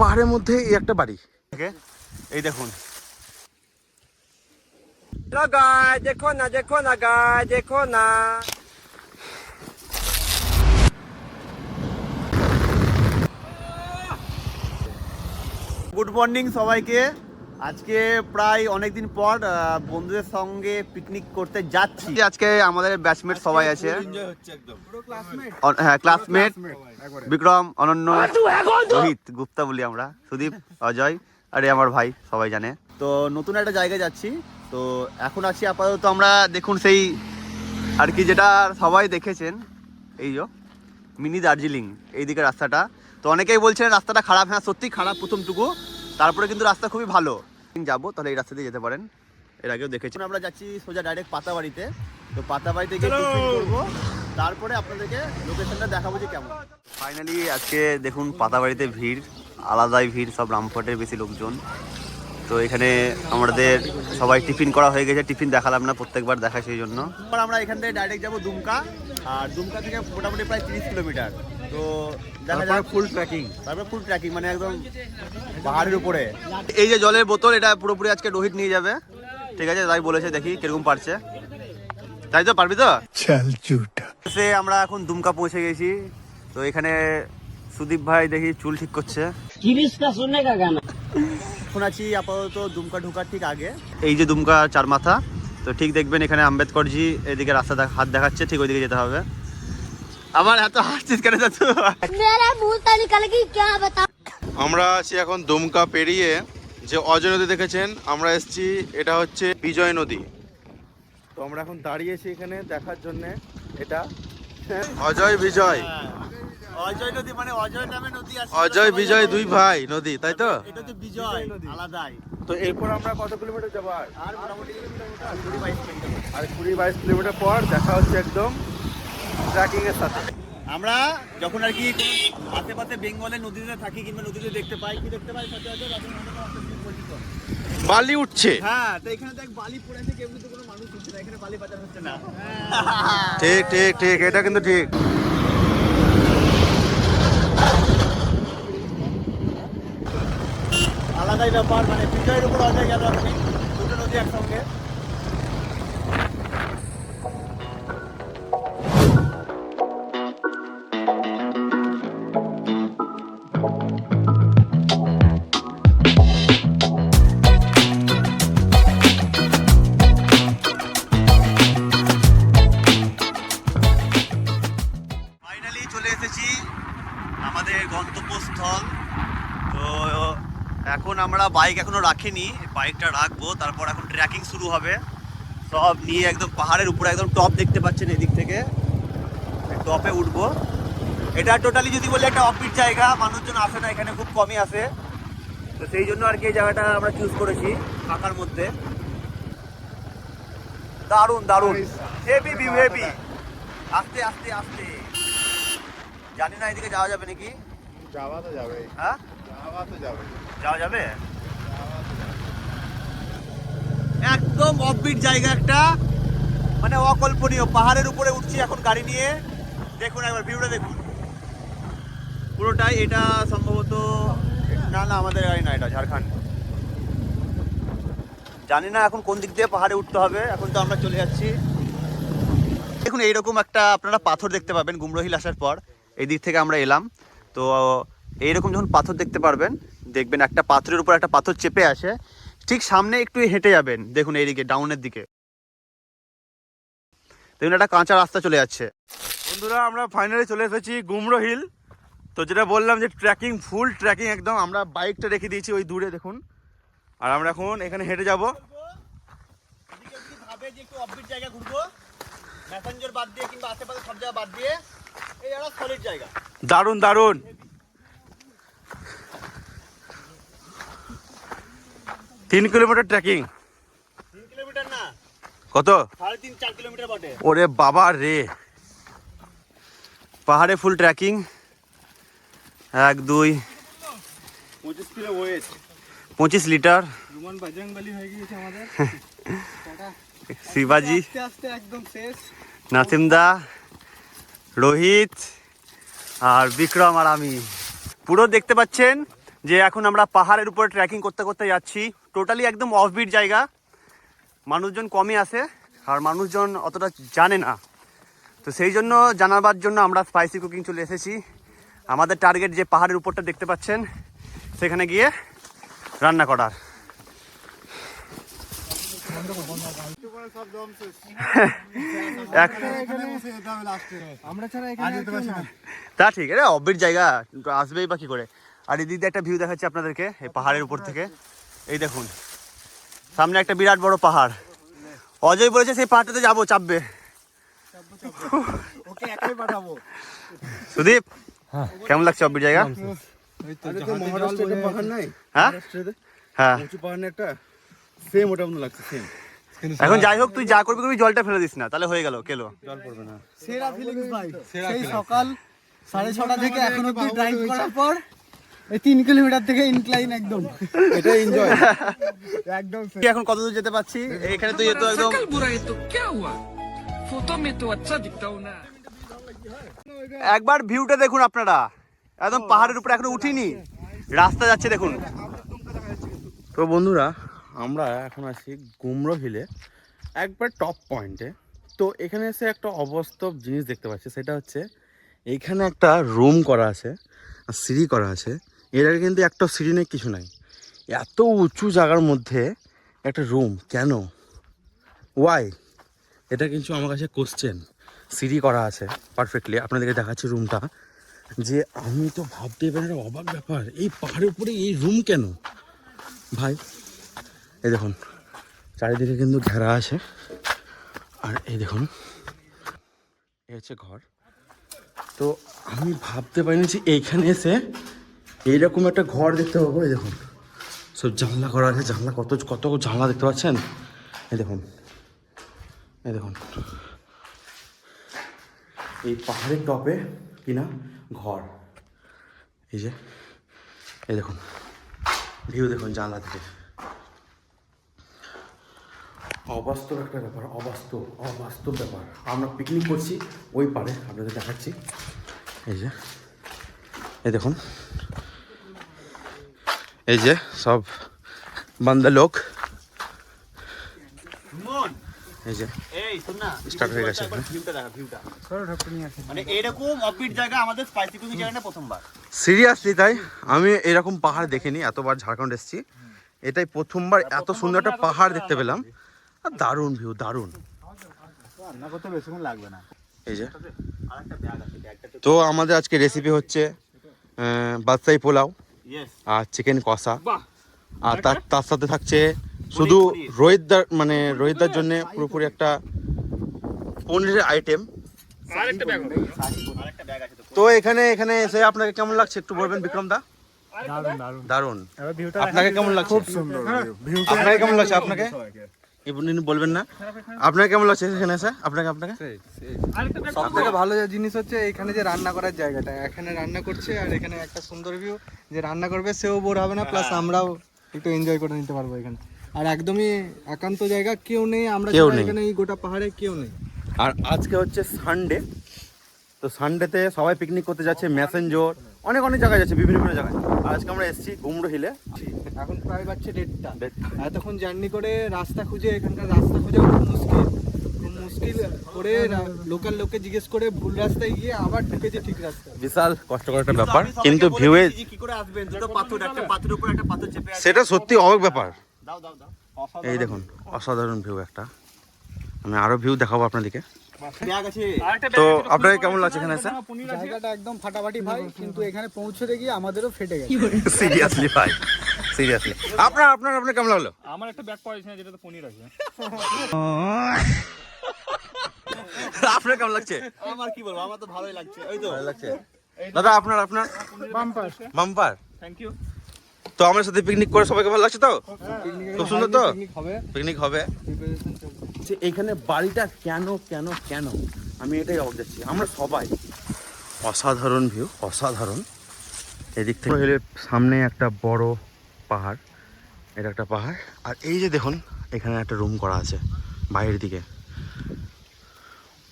পাহাড়ের মধ্যে এই একটা বাড়ি, এই দেখুন। দেখো না, দেখো না গায়, দেখো না। গুড মর্নিং সবাইকে। আজকে প্রায় অনেকদিন পর বন্ধুদের সঙ্গে পিকনিক করতে যাচ্ছি। আজকে আমাদের ব্যাচমেট সবাই আছে, হ্যাঁ ক্লাসমেট, বিক্রম, অনন্য, রোহিত, গুপ্তা বলি আমরা, সুদীপ, অজয়, আরে আমার ভাই, সবাই জানে। তো নতুন একটা জায়গায় যাচ্ছি। তো এখন আছি আপাতত আমরা, দেখুন সেই আর কি যেটা সবাই দেখেছেন, এই যে মিনি দার্জিলিং, এইদিকে রাস্তাটা। তো অনেকেই বলছেন রাস্তাটা খারাপ, হ্যাঁ সত্যি খারাপ প্রথমটুকু, তারপরে কিন্তু রাস্তা খুবই ভালো। যাবো তাহলে এই রাস্তা দিয়ে যেতে পারেন, এর আগেও দেখেছি। আমরা যাচ্ছি সোজা ডাইরেক্ট পাতাবাড়িতে। তো পাতাবাড়িতে গিয়ে টিফিন করবো, তারপরে আপনাদেরকে লোকেশনটা দেখাবো যে কেমন। ফাইনালি আজকে দেখুন পাতাবাড়িতে ভিড়, আলাদাই ভিড়, সব রামপুরহাটের বেশি লোকজন। তো এখানে আমাদের সবাই টিফিন করা হয়ে গেছে, টিফিন দেখালাম না, প্রত্যেকবার দেখায় সেই জন্য। আমরা এখান থেকে ডাইরেক্ট যাবো দুমকা, আর দুমকা থেকে মোটামুটি প্রায় 30 কিলোমিটার। তো দেখা যায় ফুল ট্রেকিং, তারপরে ফুল ট্রেকিং মানে একদম পাহাড়ের উপরে। এই যে জলের বোতল, এটা পুরোপুরি আজকে রোহিত নিয়ে যাবে, ঠিক আছে? তাই বলেছে, দেখি কিরকম পারছে। তাই তো, পারবি তো? সে আমরা এখন দুমকা পৌঁছে গেছি। তো এখানে সুদীপ ভাই দেখি চুল ঠিক করছে। এখন আছি আপাতত দুমকা ঢোকার ঠিক আগে, এই যে দুমকা চার মাথা। তো ঠিক দেখবেন এখানে আম্বেদকরজি এদিকে রাস্তা হাত দেখাচ্ছে, ঠিক ওইদিকে যেতে হবে। আমার এত হাসছিস কেন? আমরা আছি এখন দুমকা পেরিয়ে, যে অজয় নদী দেখেছেন, আমরা এসেছি, এটা হচ্ছে বিজয় নদী। তো আমরা এখন দাঁড়িয়েছি এখানে দেখার জন্য, এটা অজয় বিজয়, অজয় নদী মানে অজয় নামে নদী আছে, অজয় বিজয় দুই ভাই নদী, তাই তো? এটা তো বিজয় আলাদাই। তো এরপর আমরা কত কিলোমিটার যাবো? আর মোটামুটি 20-22 কিলোমিটার। আর 20-22 কিলোমিটার পর দেখা হচ্ছে একদম ট্রেকিং এর সাথে। আমরা যখন আর কি আশেপাশে বেঙ্গলের নদীতে থাকি কিংবা নদীতে দেখতে পাই, কি দেখতে পাই সচরাচর বালি উঠছে। হ্যাঁ, তো এখানে দেখ বালি পড়ে আছে, কেউ কিন্তু কোনো মানুষ উঠছে না, এখানে বালি বাজার হচ্ছে না। ঠিক ঠিক ঠিক, এটা কিন্তু ঠিক। আলাদাই ব্যাপার, মানে বিজয়ের উপর অজয় গেল আপনি, দুটো নদী একসঙ্গে। ফাইনালি চলে এসেছি আমাদের গন্তব্যস্থল। তো এখন আমরা বাইক এখনো রাখিনি, বাইকটা রাখবো, তারপর এখন ট্রেকিং শুরু হবে সব নিয়ে। একদম পাহাড়ের উপরে একদম টপ দেখতে পাচ্ছেন, এদিক থেকে টপে উঠবো। এটা টোটালি যদি বলি একটা অফবিট জায়গা, মানুষজন আসে না এখানে, খুব কমই আসে। তো সেই জন্য আর কি এই জায়গাটা আমরা চুজ করেছি, ফাঁকার মধ্যে। দারুণ দারুণ, হেভি ভিউ, হেভি। আস্তে আস্তে আস্তে, জানি না এদিকে যাওয়া যাবে নাকি। যাওয়া তো যাবে, হ্যাঁ যাওয়া যাবে। একদম অফবিট জায়গা একটা, মানে অকল্পনীয়। পাহাড়ের উপরে উঠছি এখন গাড়ি নিয়ে, দেখুন একবার ভিউটা দেখুন পুরোটাই। এটা সম্ভবত না না আমাদের গাড়ি না, এটা ঝাড়খণ্ড। জানি না এখন কোন দিক দিয়ে পাহাড়ে উঠতে হবে, এখন তো আমরা চলে যাচ্ছি। দেখুন এইরকম একটা আপনারা পাথর দেখতে পাবেন গুমরো হিল আসার পর, এই দিক থেকে আমরা এলাম। তো এইরকম যখন পাথর দেখতে পারবেন, দেখবেন একটা পাথরের উপর একটা পাথর চেপে আসে, ঠিক সামনে একটু হেঁটে যাবেন, দেখুন এইদিকে ডাউনের দিকে দেখুন একটা কাঁচা রাস্তা চলে যাচ্ছে। বন্ধুরা, আমরা ফাইনালি চলে এসেছি গুমরো হিল। তো যেটা বললাম যে ট্রেকিং, ফুল ট্রেকিং একদম। আমরা বাইকটা রেখে দিয়েছি ওই দূরে দেখুন, আর আমরা এখন এখানে হেঁটে যাব। ভাবে যে একটু অফবিট জায়গা ঘুরবো, ম্যাসেঞ্জার বাদ দিয়ে কিংবা আশেপাশে সব জায়গা বাদ দিয়ে, এই একটা সলিড জায়গা। দারুণ দারুণ। 3 কিলোমিটার ট্রেকিং। 3 কিলোমিটার না, কত? 3.5-4 কিলোমিটার বটে। ওরে বাবা রে, পাহাড়ে full trekking. 1 2 25 kilo weight, 25 litre. রুমান বাজরংবলী হয়ে গিয়েছে আমাদের। শিবাজি, আস্তে আস্তে একদম শেষ। নাসিমদা, রোহিত আর বিক্রম আর আমি পুরো দেখতে পাচ্ছেন যে এখন আমরা পাহাড়ের উপরে ট্রেকিং করতে করতে যাচ্ছি। টোটালি একদম অফবিট জায়গা, মানুষজন কমই আসে আর মানুষজন অতটা জানে না। তো সেই জন্য জানাবার জন্য আমরা স্পাইসি কুকিং চলে এসেছি। আমাদের টার্গেট যে পাহাড়ের উপরটা দেখতে পাচ্ছেন সেখানে গিয়ে রান্না করার। তা ঠিক আছে, অফবিট জায়গা আসবেই বা কি করে। আর এদিকে একটা ভিউ দেখাচ্ছি আপনাদেরকে এই পাহাড়ের উপর থেকে। এই দেখুন সামনে একটা বিরাট বড় পাহাড়। অজয় বলেছে সেই পাহাড়টাতে যাবো, চাপবে। সুদীপ কেমন লাগছে অফবিট জায়গা? হ্যাঁ হ্যাঁ, এখন যাই হোক তুই যা করবি করবি, জলটা ফেলে দিস না, তাহলে হয়ে গেল। কেলো জল পড়বে না। সেরা ফিলিংস ভাই, সেই সকাল 6:30 থেকে এখন অবধি ড্রাইভ করার পর এই 3 কিলোমিটার থেকে ইনক্লাইন একদম, এটা এনজয় একদম। এখন কত দূর যেতে পারছি? এখানে তুই তো একদম একবার ভিউটা দেখুন আপনারা, একদম পাহাড়ের উপরে এখনো উঠিনি, রাস্তা যাচ্ছে দেখুন। তো বন্ধুরা, আমরা এখন আছি গুমরো হিলে, একবার টপ পয়েন্টে। তো এখানে এসে একটা অবাস্তব জিনিস দেখতে পাচ্ছি, সেটা হচ্ছে এইখানে একটা রুম করা আছে আর সিঁড়ি করা আছে। এর আগে কিন্তু একটা সিঁড়ি নেই, কিছু নাই। এত উঁচু জায়গার মধ্যে একটা রুম কেন, ওয়াই? এটা কিন্তু আমার কাছে কোশ্চেন। সিঁড়ি করা আছে পারফেক্টলি, আপনাদেরকে দেখাচ্ছি রুমটা। যে আমি তো ভাবতেই পারি, একটা অবাক ব্যাপার, এই পাহাড়ের উপরে এই রুম কেন ভাই। এই দেখুন চারিদিকে কিন্তু ঘেরা আছে, আর এই দেখুন এই হচ্ছে ঘর। তো আমি ভাবতে পারিনি যে এইখানে এসে এইরকম একটা ঘর দেখতে পাবো। এই দেখুন সব জানলা করা আছে, জানলা কত কত জানলা দেখতে পাচ্ছেন। এই দেখুন, এই দেখুন এই পাহাড়ের টপে কিনা ঘর। এই যে এই দেখুন ভিউ দেখুন জানলা থেকে। অবাস্তব একটা ব্যাপার, অবাস্তব ব্যাপার। আমরা পিকনিক করছি ওই পারে, আপনাদের দেখাচ্ছি। এই যে এই দেখুন, এই যে সব বান্দা লোক, এই যে স্টার্ট হয়ে গেছে। মানে এরকম অফবিট জায়গা আমাদের স্পাইসি কুকিং জায়গাটা প্রথমবার। সিরিয়াসলি তাই, আমি এরকম পাহাড় দেখিনি। এতবার ঝাড়খণ্ড এসেছি, এটাই প্রথমবার এত সুন্দর একটা পাহাড় দেখতে পেলাম। আর দারুণ ভিউ, দারুণ। রান্না করতে বেশিক্ষণ লাগবে না। এই যে তো আমাদের আজকে রেসিপি হচ্ছে বাদশাহী পোলাও আর চিকেন কষা, আর তার সাথে থাকছে শুধু রোহিতদার জন্য পুরোপুরি একটা পনিরের আইটেম। তো এখানে এসে আপনাকে কেমন লাগছে একটু বলবেন বিক্রম দা? দারুণ। আপনাকে কেমন লাগছে? খুব সুন্দর ভিউ। আপনাকে কেমন লাগছে? আপনাকে বলবেন না আপনাকে কেমন লাগছে এখানে এসে? আপনাকে সবথেকে ভালো যে জিনিস হচ্ছে এখানে যে রান্না করার জায়গাটা, এখানে রান্না করছে আর এখানে একটা সুন্দর ভিউ। যে রান্না করবে সেও বোর হবে না, প্লাস আমরাও একটু এনজয় করে নিতে পারবো এখানে। আর একদমই একান্ত জায়গা, কেউ নেই, আমরা এখানে এই গোটা পাহাড়ে কেউ নেই। আর আজকে হচ্ছে সানডে, তো সানডেতে সবাই পিকনিক করতে যাচ্ছে, ম্যাসেঞ্জোর অনেক জায়গায় যাচ্ছে, বিভিন্ন জায়গায়। আজকে আমরা এসেছি গুমরো হিলে। এখন প্রায় বাজছে 1:30। এতক্ষণ জার্নি করে রাস্তা খুঁজে, এখানকার রাস্তা খুঁজে খুব মুশকিল করে লোকাল লোককে জিজ্ঞেস করে ভুল রাস্তায় গিয়ে আবার ঢুকেছে ঠিক রাস্তা। বিশাল কষ্টকর একটা ব্যাপার, কিন্তু ভিউয়ে কি করে আসবেন, দুটো পাথর, একটা পাথরের উপর একটা পাথর চেপে আছে, সেটা সত্যি অবাক ব্যাপার। দাও এই দেখুন অসাধারণ ভিউ একটা। আমি আরো ভিউ দেখাবো আপনাদেরকে। তো আপনাকে কেমন লাগছে এখানে এসে? জায়গাটা একদম ফাটাফাটি ভাই, কিন্তু এখানে পৌঁছতে গিয়ে আমাদেরও ফেটে গেছে। সিরিয়াসলি ভাই, সিরিয়াসলি। আপনার কেমন লাগলো? আমার একটা ব্যাগ পাওয়া যাচ্ছে না, যেটাতে পনির আছে। আপনার কেমন লাগছে? আমার কি বলবো, আমার তো ভালোই লাগছে। ওই তো ভালো লাগছে দাদা। আপনার বাম্পার। Thank you. তো আমার সাথে পিকনিক করে সবাইকে ভালো লাগছে তো? খুব সুন্দর তো পিকনিক হবে। যে এখানে বাড়িটা কেন আমি এটাই অবাক যাচ্ছি। আমরা সবাই অসাধারণ ভিউ, অসাধারণ। এদিক থেকে এলে সামনে একটা বড় পাহাড়, এটা একটা পাহাড়। আর এই যে দেখুন এখানে একটা রুম করা আছে বাইরের দিকে।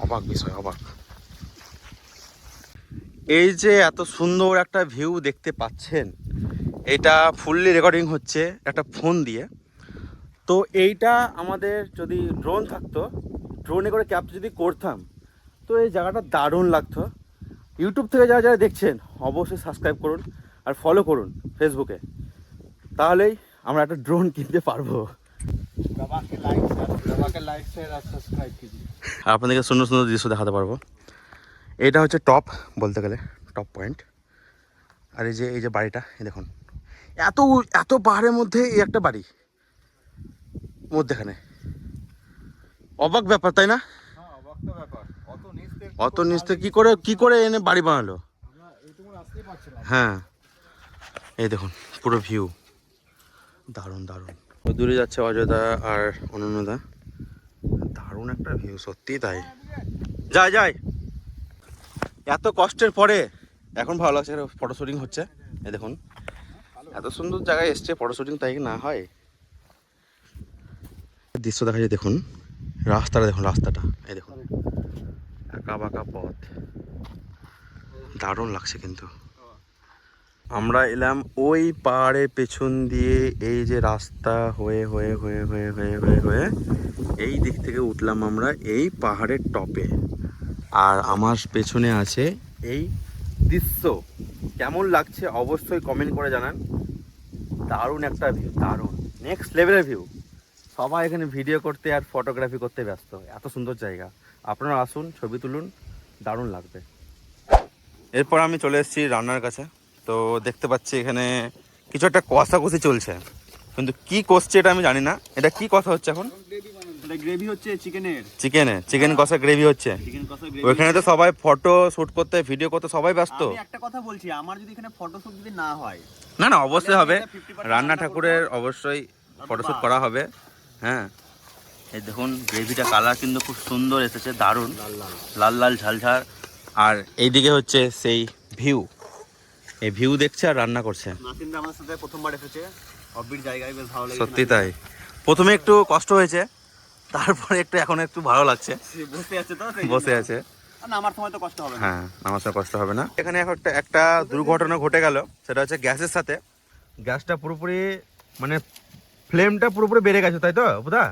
অবাক বিষয়, অবাক। এই যে এত সুন্দর একটা ভিউ দেখতে পাচ্ছেন, এটা ফুললি রেকর্ডিং হচ্ছে একটা ফোন দিয়ে। তো এইটা আমাদের যদি ড্রোন থাকতো, ড্রোনে করে ক্যাপচার যদি করতাম, তো এই জায়গাটা দারুণ লাগতো। ইউটিউব থেকে যারা যারা দেখছেন অবশ্যই সাবস্ক্রাইব করুন আর ফলো করুন ফেসবুকে, তাহলেই আমরা একটা ড্রোন কিনতে পারবো। আর আপনাদেরকে সুন্দর সুন্দর দৃশ্য দেখাতে পারবো। এটা হচ্ছে টপ, বলতে গেলে টপ পয়েন্ট। আর এই যে বাড়িটা, এই দেখুন, এত এত পাহাড়ের মধ্যে এই একটা বাড়ি মধ্যেখানে, অবাক ব্যাপার তাই না? অত নিচ থেকে কি করে এনে বাড়ি বানালো? হ্যাঁ, এই দেখুন পুরো ভিউ দারুণ দারুণ। দূরে যাচ্ছে অযোধ্যা আর অনন্যদা, দারুণ একটা ভিউ, সত্যি তাই। যাই এত কষ্টের পরে এখন ভালো লাগছে, ফটো শুটিং হচ্ছে। এই দেখুন এত সুন্দর জায়গায় এসছে, ফটো শুটিং তাই না হয়। দৃশ্য দেখা যায়, দেখুন রাস্তাটা, দেখুন রাস্তাটা, এই দেখুন একা বাঁকা পথ, দারুণ লাগছে। কিন্তু আমরা এলাম ওই পাহাড়ের পেছন দিয়ে, এই যে রাস্তা হয়ে হয়ে হয়ে হয়ে হয়ে হয়ে হয়ে এই দিক থেকে উঠলাম আমরা এই পাহাড়ের টপে। আর আমার পেছনে আছে এই দৃশ্য। কেমন লাগছে অবশ্যই কমেন্ট করে জানান। দারুণ একটা ভিউ, দারুণ নেক্সট লেভেলের ভিউ। সবাই এখানে ভিডিও করতে আর ফটোগ্রাফি করতে ব্যস্ত, এত সুন্দর জায়গা। আপনারা আসুন, ছবি তুলুন, দারুণ লাগবে। এরপর আমি চলে এসেছি রান্নার কাছে। তো দেখতে পাচ্ছি এখানে কিছু একটা কষাকষি চলছে, কিন্তু কি কষছে এটা আমি জানি না। এটা কি কথা হচ্ছে এখন? এটা গ্রেভি হচ্ছে চিকেন কষা গ্রেভি হচ্ছে। ওইখানে তো সবাই ফটো শুট করতে, ভিডিও করতে সবাই ব্যস্ত। আমি একটা কথা বলছি, আমার যদি এখানে ফটোশুট যদি না হয়, না অবশ্যই হবে, রান্না ঠাকুরের অবশ্যই ফটোশুট করা হবে। হ্যাঁ, এই দেখুন গ্রেভিটা কালার কিন্তু খুব সুন্দর এসেছে, দারুণ লাল লাল ঝালঝাল। আর এইদিকে হচ্ছে সেই ভিউ, এই ভিউ দেখছে আর রান্না করছে। নাসিমদা আমার সাথে প্রথমবার এসেছে অব্বির জায়গায়, বেশ ভালো লাগে। সত্যি তাই, প্রথমে একটু কষ্ট হয়েছে, তারপরে এখন একটু ভালো লাগছে। বসে আছে, নামার সময় তো কষ্ট হবে না। হ্যাঁ, নামার সময় কষ্ট হবে না। এখানে এখন একটা দুর্ঘটনা ঘটে গেল, সেটা হচ্ছে গ্যাসের সাথে। গ্যাসটা পুরোপুরি মানে ফ্লেমটা পুরোপুরি বেড়ে গেছে, তাই তো বুদা?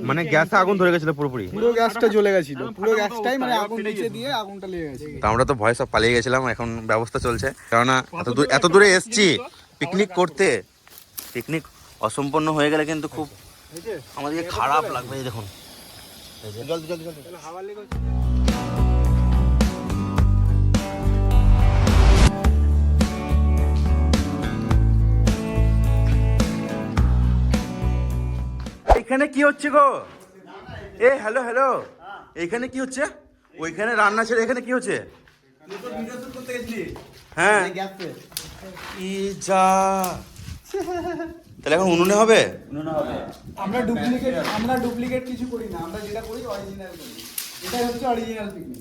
মানে গ্যাসে আগুন ধরে গেছিল পুরোপুরি, পুরো গ্যাসটা জ্বলে গেছিল, পুরো গ্যাসটাই মানে আগুন নিচে দিয়ে আগুনটা লেগে গেছে। তো আমরা তো ভয় সব পালিয়ে গেছিলাম, এখন ব্যবস্থা চলছে। কেননা এত দূরে এসছি পিকনিক করতে, পিকনিক অসম্পূর্ণ হয়ে গেলে কিন্তু খুব আমাদেরকে খারাপ লাগবে। এই দেখুন এখানে কি হচ্ছে গো? হ্যালো, এখানে কি হচ্ছে? ওইখানে রান্না ছেড়ে এখানে কি হচ্ছে? হ্যাঁ, তাহলে এখন উনুনে হবে? আমরা ডুপ্লিকেট কিছু করি না, আমরা যেটা করি অরিজিনাল করি। এটাই হচ্ছে অরিজিনাল পিকনিক।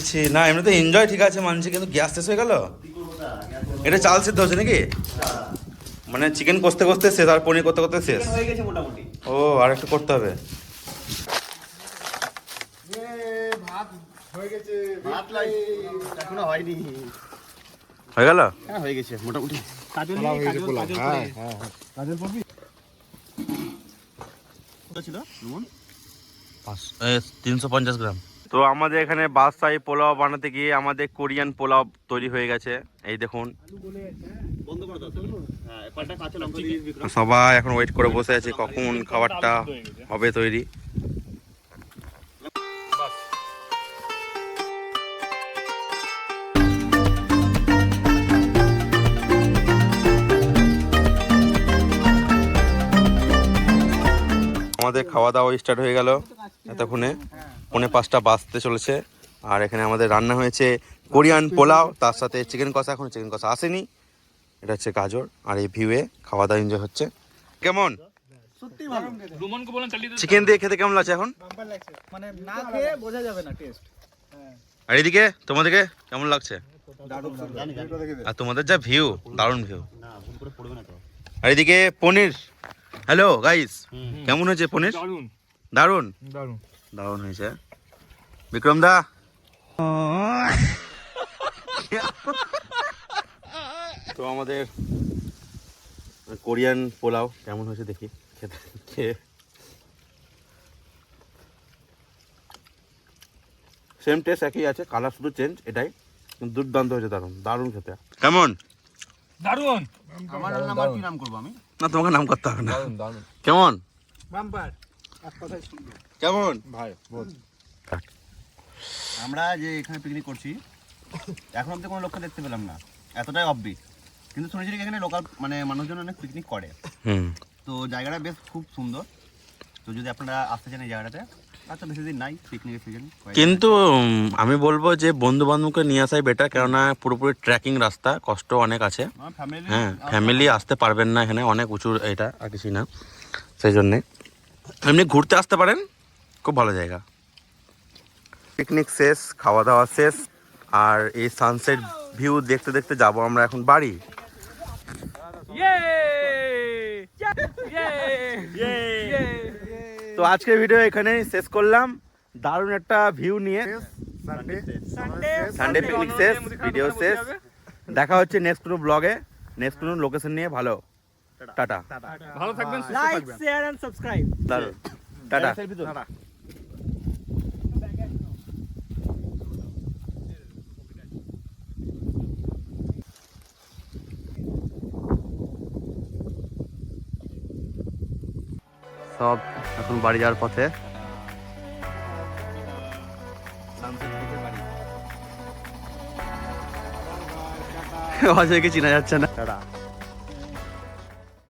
ছি, না এমনি তো এনজয় ঠিক আছে মানছি, কিন্তু গ্যাস শেষ হয়ে গেল। এটা চাল সিদ্ধ হচ্ছে নাকি? মানে চিকেন কষতে কষতে শেষ, আর পনির করতে করতে শেষ হয়ে গেছে মোটামুটি। ও, আর একটু করতে হবে। ভাত হয়ে গেছে, ভাত এখনো হয়নি। হয়ে গেল? হ্যাঁ, হয়ে গেছে মোটামুটি। কাজল পড়বি? 350 গ্রাম। তো আমাদের এখানে বাদশাহী পোলাও বানাতে গিয়ে আমাদের কোরিয়ান পোলাও তৈরি হয়ে গেছে। এই দেখুন সবাই এখন ওয়েট করে বসে আছে কখন খাবারটা হবে তৈরি। আমাদের খাওয়া দাওয়া স্টার্ট হয়ে গেল এতক্ষণে, 4:45 বাজতে চলেছে। আর এখানে আমাদের রান্না হয়েছে কোরিয়ান পোলাও, তার সাথে চিকেন কষা। এখন চিকেন কষা আসেনি, এটা হচ্ছে গাজর। আর এই ভিউয়ে খাওয়া দাওয়া এনজয় হচ্ছে। কেমন সত্যি ভালো। রুমনকে বলেন চালিয়ে দিতে। চিকেন দিয়ে খেতে কেমন লাগছে এখন? মানে না খেয়ে বোঝা যাবে না টেস্ট। আর এদিকে তোমাদেরকে কেমন লাগছে? আর তোমাদের যা ভিউ, দারুণ ভিউ। আর এদিকে পনির। হ্যালো গাইস, কেমন হয়েছে পনির? দারুণ দারুণ হয়েছে। বিক্রম দা তো আমাদের কোরিয়ান পোলাও কেমন হয়েছে দেখি খেতে খেয়ে। সেম টেস্ট একই আছে, কালার শুধু চেঞ্জ, এটাই কিন্তু দুর্দান্ত হয়েছে, দারুণ দারুণ খেতে। কেমন? দারুণ। আমার রান্না আমার কি নাম করবো আমি? না তোমাকে নাম করতে হবে না। কেমন? বাম্পার এক কথাই শুনবে কেমন? ভাই আমরা যে এখানে পিকনিক করছি এখন অব্দি কোনো লোককে দেখতে পেলাম না, এতটাই অফবিট। কিন্তু শুনেছি এখানে লোকাল মানে মানুষজন অনেক পিকনিক করে। তো জায়গাটা বেশ খুব সুন্দর। তো যদি আপনারা আসতে চান এই জায়গাটাতে, আর তো বেশি দিন নাই পিকনিকের সিজন। কিন্তু আমি বলবো যে বন্ধু বান্ধবকে নিয়ে আসাই বেটার, কেননা পুরোপুরি ট্রেকিং রাস্তা, কষ্ট অনেক আছে। হ্যাঁ, ফ্যামিলি আসতে পারবেন না, এখানে অনেক উঁচু এটা আর কিছুই না, সেই জন্যে এমনি ঘুরতে আসতে পারেন, খুব ভালো জায়গা। পিকনিক শেষ, খাওয়া দাওয়া শেষ, আর এই সানসেট ভিউ দেখতে দেখতে যাব আমরা এখন বাড়ি। তো আজকের ভিডিও এখানেই শেষ করলাম, দারুণ একটা ভিউ নিয়ে। সানডে পিকনিক শেষ, ভিডিও শেষ। দেখা হচ্ছে নেক্সট কোনো ব্লগে, নেক্সট কোনো লোকেশন নিয়ে। ভালো, টাটা। ভালো থাকবেন, সুস্থ লাইক থাকবেন। Share and subscribe. দারুণ, টাটা। সব এখন বাড়ি যাওয়ার পথে। অজয়কে চেনা যাচ্ছে না।